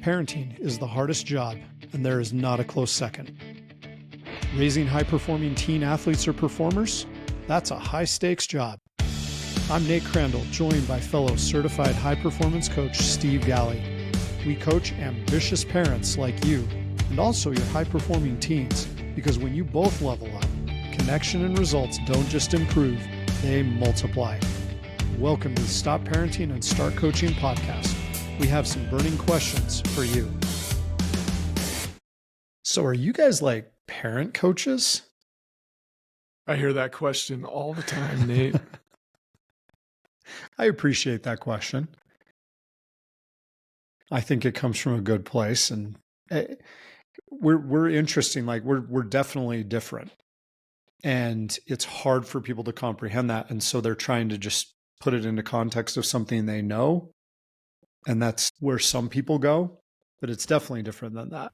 Parenting is the hardest job, and there is not a close second. Raising high-performing teen athletes or performers? That's a high-stakes job. I'm Nate Crandall, joined by fellow certified high-performance coach Steve Galley. We coach ambitious parents like you, and also your high-performing teens, because when you both level up, connection and results don't just improve, they multiply. Welcome to the Stop Parenting and Start Coaching podcast. We have some burning questions for you. So are you guys like parent coaches? I hear that question all the time, Nate. I appreciate that question. I think it comes from a good place, and we're interesting. Like we're definitely different, and it's hard for people to comprehend that. And so they're trying to just put it into context of something they know. And that's where some people go, but it's definitely different than that.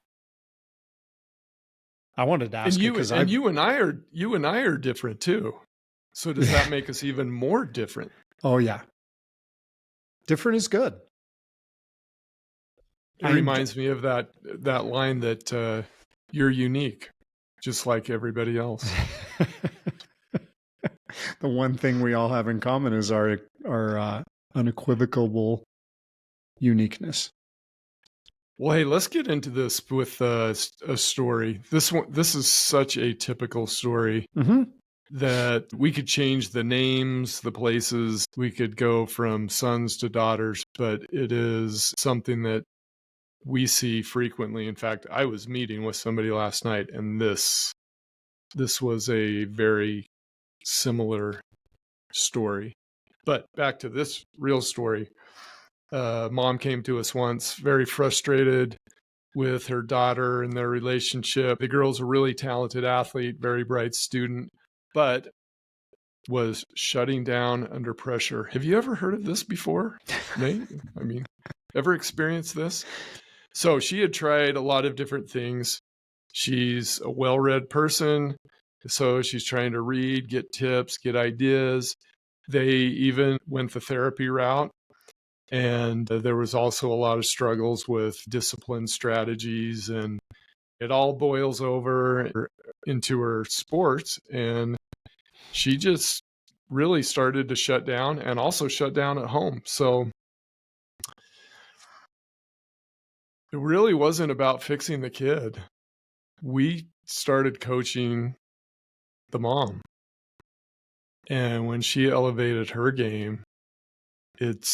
I wanted to ask you and I are different too. So does that make us even more different? Oh yeah. Different is good. It reminds me of that line that you're unique, just like everybody else. The one thing we all have in common is our unequivocal uniqueness. Well, hey, let's get into this with a story. This is such a typical story that we could change the names, the places. We could go from sons to daughters, but it is something that we see frequently. In fact, I was meeting with somebody last night, and this was a very similar story. But back to this real story. Mom came to us once, very frustrated with her daughter and their relationship. The girl's a really talented athlete, very bright student, but was shutting down under pressure. Have you ever heard of this before, Nate? I mean, ever experienced this? So she had tried a lot of different things. She's a well-read person, so she's trying to read, get tips, get ideas. They even went the therapy route. And there was also a lot of struggles with discipline strategies, and it all boils over into her sports. And she just really started to shut down and also shut down at home. So it really wasn't about fixing the kid. We started coaching the mom. And when she elevated her game, it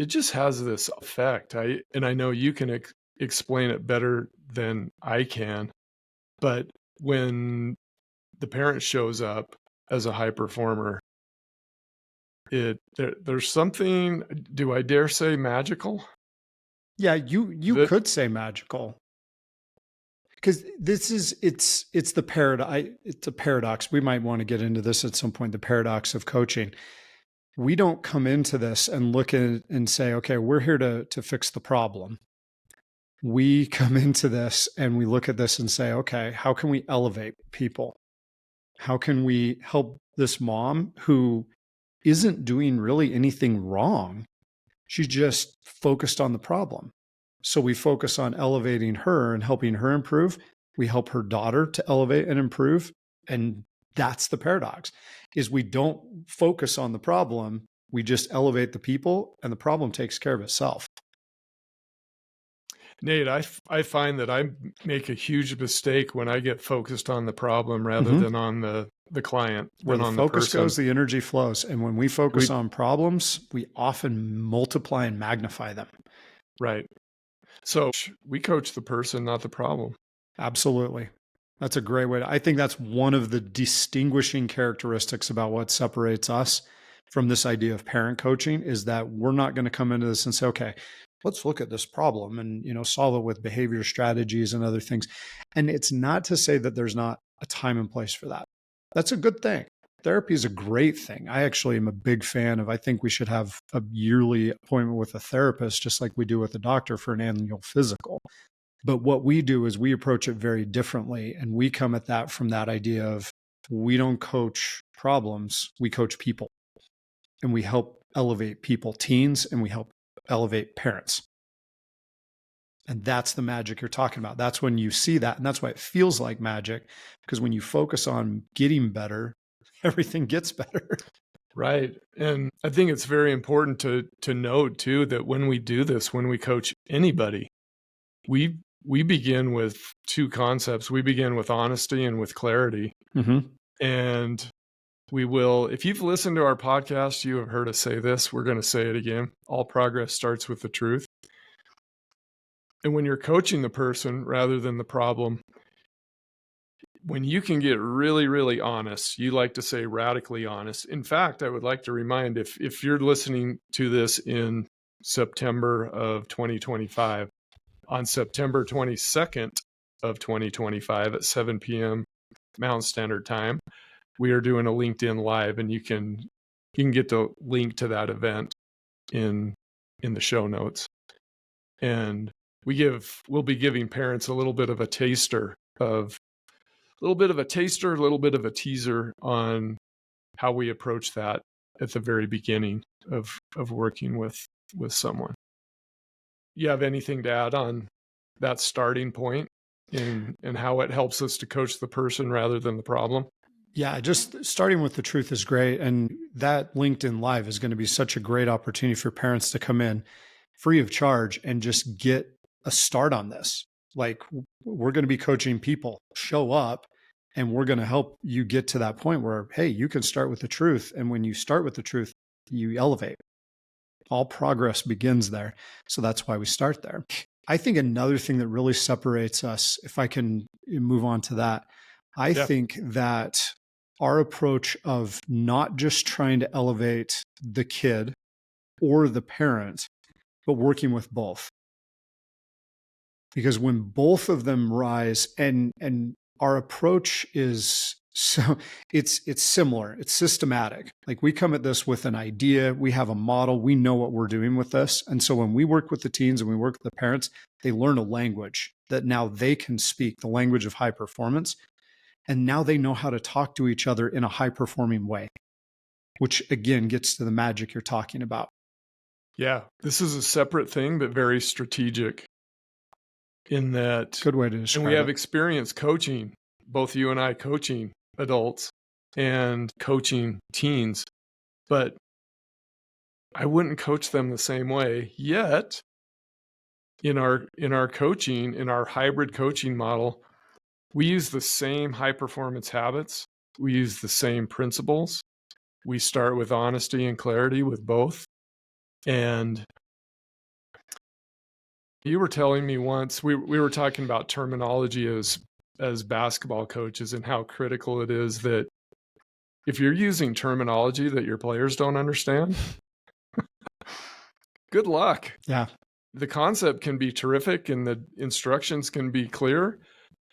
just has this effect. I know you can explain it better than I can, but when the parent shows up as a high performer, there's something, do I dare say magical? Yeah, you could say magical. Because it's the paradox. It's a paradox. We might want to get into this at some point, the paradox of coaching. We don't come into this and look at it and say, okay, we're here to fix the problem. We come into this and we look at this and say, okay, how can we elevate people? How can we help this mom who isn't doing really anything wrong? She's just focused on the problem. So we focus on elevating her and helping her improve. We help her daughter to elevate and improve. And that's the paradox, is we don't focus on the problem. We just elevate the people, and the problem takes care of itself. Nate, I find that I make a huge mistake when I get focused on the problem rather than on the client. Where the focus goes, the energy flows. And when we focus on problems, we often multiply and magnify them. Right. So we coach the person, not the problem. Absolutely. That's a great way I think that's one of the distinguishing characteristics about what separates us from this idea of parent coaching, is that we're not going to come into this and say, okay, let's look at this problem and, solve it with behavior strategies and other things. And it's not to say that there's not a time and place for that. That's a good thing. Therapy is a great thing. I actually am a big fan of, I think we should have a yearly appointment with a therapist, just like we do with a doctor for an annual physical. But what we do is we approach it very differently. And we come at that from that idea of, we don't coach problems, we coach people. And we help elevate people, teens, and we help elevate parents. And that's the magic you're talking about. That's when you see that. And that's why it feels like magic, because when you focus on getting better, everything gets better. Right. And I think it's very important to note too that when we do this, when we coach anybody, we begin with two concepts. We begin with honesty and with clarity. Mm-hmm. And we will, if you've listened to our podcast, you have heard us say this. We're going to say it again. All progress starts with the truth. And when you're coaching the person rather than the problem, when you can get really, really honest, you like to say radically honest. In fact, I would like to remind if you're listening to this in September of 2025, on September 22nd of 2025 at 7 p.m. Mountain Standard Time, we are doing a LinkedIn Live, and you can get the link to that event in the show notes. And we'll be giving parents a little bit of a taster, a little bit of a teaser on how we approach that at the very beginning of working with someone. You have anything to add on that starting point and how it helps us to coach the person rather than the problem? Yeah, just starting with the truth is great. And that LinkedIn Live is going to be such a great opportunity for parents to come in free of charge and just get a start on this. Like, we're going to be coaching people. Show up, and we're going to help you get to that point where, hey, you can start with the truth. And when you start with the truth, you elevate. All progress begins there. So that's why we start there. I think another thing that really separates us, if I can move on to that, I think that our approach of not just trying to elevate the kid or the parent, but working with both. Because when both of them rise, and our approach is so it's similar, it's systematic. Like, we come at this with an idea, we have a model, we know what we're doing with this. And so when we work with the teens and we work with the parents, they learn a language that now they can speak, the language of high performance. And now they know how to talk to each other in a high performing way, which again gets to the magic you're talking about. Yeah, this is a separate thing, but very strategic in that. Good way to describe it. And we have experience coaching, both you and I coaching adults and coaching teens, but I wouldn't coach them the same way. Yet in our coaching, in our hybrid coaching model, we use the same high performance habits. We use the same principles. We start with honesty and clarity with both. And you were telling me once, we were talking about terminology as basketball coaches and how critical it is that if you're using terminology that your players don't understand, good luck. Yeah. The concept can be terrific and the instructions can be clear,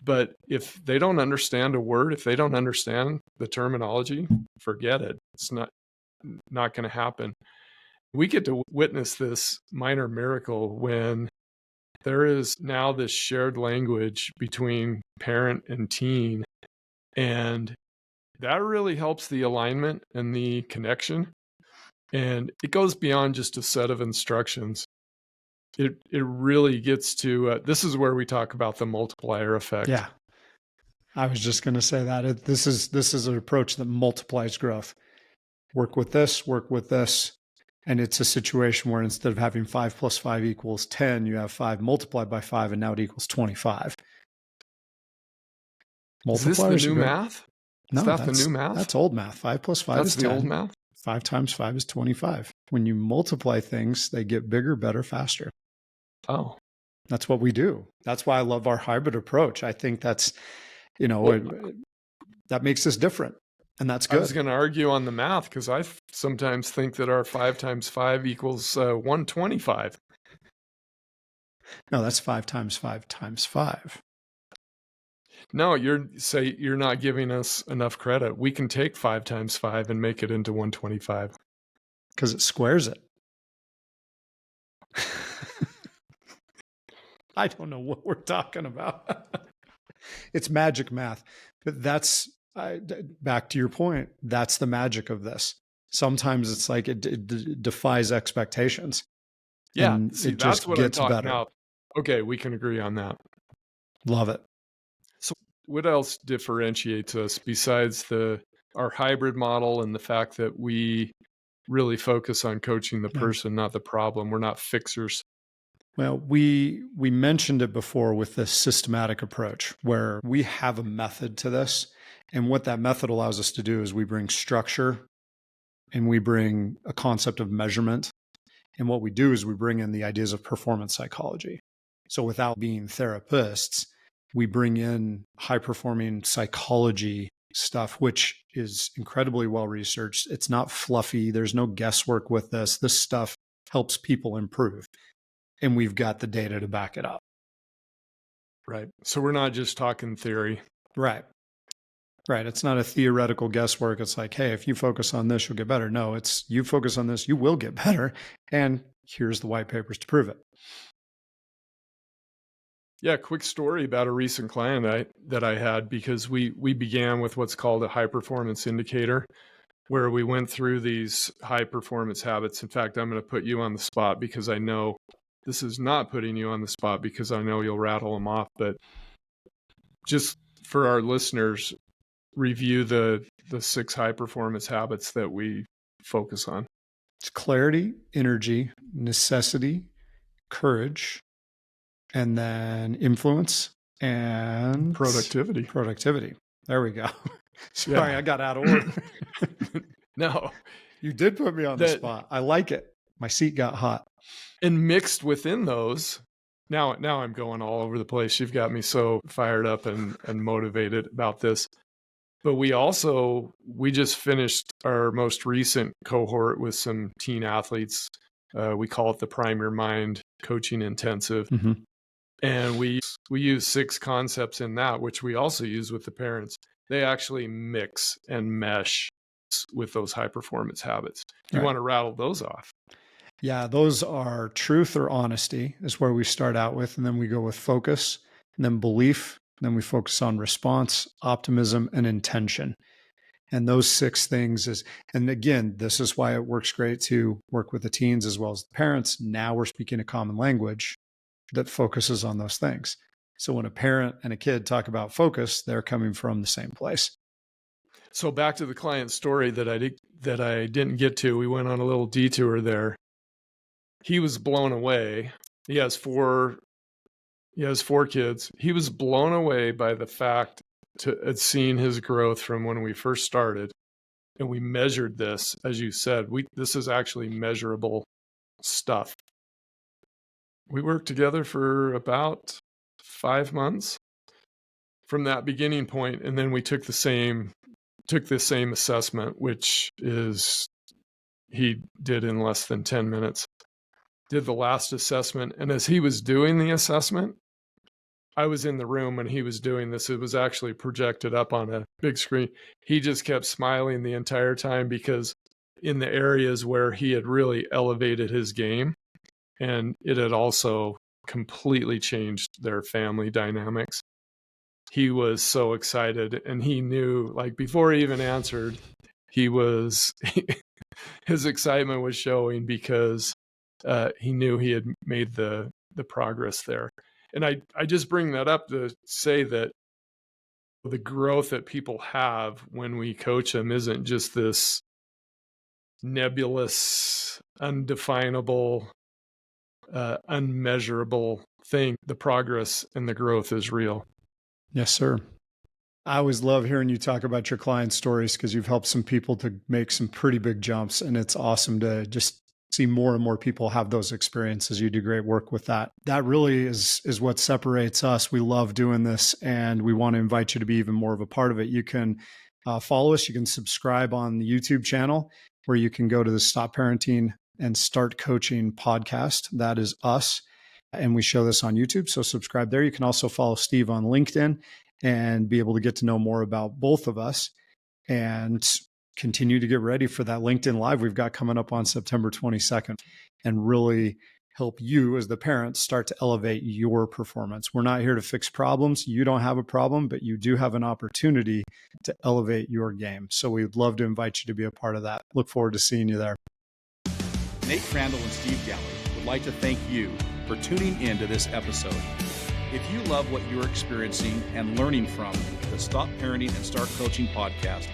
but if they don't understand a word, if they don't understand the terminology, forget it. It's not going to happen. We get to witness this minor miracle when there is now this shared language between parent and teen, and that really helps the alignment and the connection. And it goes beyond just a set of instructions. It really gets to, this is where we talk about the multiplier effect. Yeah. I was just going to say that this is an approach that multiplies growth. Work with this. And it's a situation where instead of having 5 + 5 = 10, you have 5 multiplied by 5, and now it equals 25. Is this the new math? No, is that the new math? That's old math. 5 + 5 is 10. That's the old math? 5 times 5 is 25. When you multiply things, they get bigger, better, faster. Oh. That's what we do. That's why I love our hybrid approach. I think that's, that makes us different. And that's good. I was going to argue on the math because I sometimes think that our 5 times 5 = 125. No, that's 5 times 5 times 5. No, you're not giving us enough credit. We can take 5 times 5 and make it into 125. Because it squares it. I don't know what we're talking about. It's magic math. But that's, back to your point, that's the magic of this. Sometimes it's like it defies expectations. Yeah, and it just that's what gets I'm talking better. about. Okay, we can agree on that. Love it. So what else differentiates us besides our hybrid model and the fact that we really focus on coaching the person, not the problem? We're not fixers. Well, we mentioned it before with this systematic approach where we have a method to this. And what that method allows us to do is we bring structure and we bring a concept of measurement. And what we do is we bring in the ideas of performance psychology. So without being therapists, we bring in high performing psychology stuff, which is incredibly well researched. It's not fluffy. There's no guesswork with this. This stuff helps people improve. And we've got the data to back it up. Right. So we're not just talking theory. Right. Right. It's not a theoretical guesswork. It's like, hey, if you focus on this, you'll get better. No, it's you focus on this, you will get better. And here's the white papers to prove it. Yeah, quick story about a recent client that I had, because we began with what's called a high performance indicator, where we went through these high performance habits. In fact, I'm going to put you on the spot because I know this is not putting you on the spot, because I know you'll rattle them off. But just for our listeners, review the 6 high performance habits that we focus on. It's clarity, energy, necessity, courage, and then influence and productivity. There we go. Sorry, I got out of order. No, you did put me on the spot. I like it. My seat got hot. And mixed within those, now I'm going all over the place. You've got me so fired up and motivated about this. But we just finished our most recent cohort with some teen athletes. We call it the Prime Your Mind Coaching Intensive. Mm-hmm. And we use 6 concepts in that, which we also use with the parents. They actually mix and mesh with those high performance habits. Do you want to rattle those off? Yeah, those are truth or honesty is where we start out with. And then we go with focus, and then belief. And then we focus on response, optimism, and intention. And those 6 things and again, this is why it works great to work with the teens as well as the parents. Now we're speaking a common language that focuses on those things. So when a parent and a kid talk about focus, they're coming from the same place. So back to the client story that I didn't get to. We went on a little detour there. He was blown away. He has 4 kids. He was blown away by the fact to seeing his growth from when we first started. And we measured this, as you said, this is actually measurable stuff. We worked together for about 5 months from that beginning point, and then we took the same assessment, which is he did in less than 10 minutes. Did the last assessment, and as he was doing the assessment, I was in the room when he was doing this. It was actually projected up on a big screen. He just kept smiling the entire time, because in the areas where he had really elevated his game, and it had also completely changed their family dynamics, he was so excited. And he knew, like, before he even answered, his excitement was showing, because he knew he had made the progress there. And I just bring that up to say that the growth that people have when we coach them isn't just this nebulous, undefinable, unmeasurable thing. The progress and the growth is real. Yes, sir. I always love hearing you talk about your client stories, because you've helped some people to make some pretty big jumps. And it's awesome to just see more and more people have those experiences. You do great work with that. That really is what separates us. We love doing this, and we want to invite you to be even more of a part of it. You can follow us. You can subscribe on the YouTube channel, where you can go to the Stop Parenting and Start Coaching podcast. That is us. And we show this on YouTube. So subscribe there. You can also follow Steve on LinkedIn and be able to get to know more about both of us, and continue to get ready for that LinkedIn Live we've got coming up on September 22nd, and really help you as the parent start to elevate your performance. We're not here to fix problems. You don't have a problem, but you do have an opportunity to elevate your game. So we'd love to invite you to be a part of that. Look forward to seeing you there. Nate Crandall and Steve Gallagher would like to thank you for tuning in to this episode. If you love what you're experiencing and learning from the Stop Parenting and Start Coaching podcast,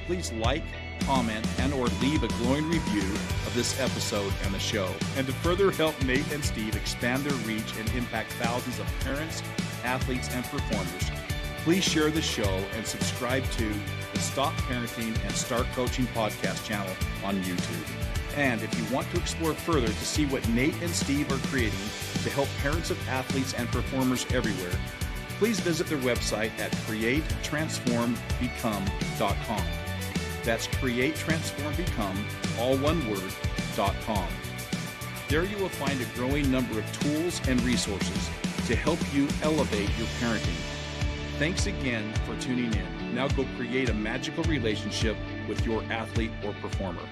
please like, comment, and or leave a glowing review of this episode and the show. And to further help Nate and Steve expand their reach and impact thousands of parents, athletes, and performers, please share the show and subscribe to the Stop Parenting and Start Coaching podcast channel on YouTube. And if you want to explore further to see what Nate and Steve are creating to help parents of athletes and performers everywhere, please visit their website at createtransformbecome.com. That's createtransformbecome, all one word, .com. There you will find a growing number of tools and resources to help you elevate your parenting. Thanks again for tuning in. Now go create a magical relationship with your athlete or performer.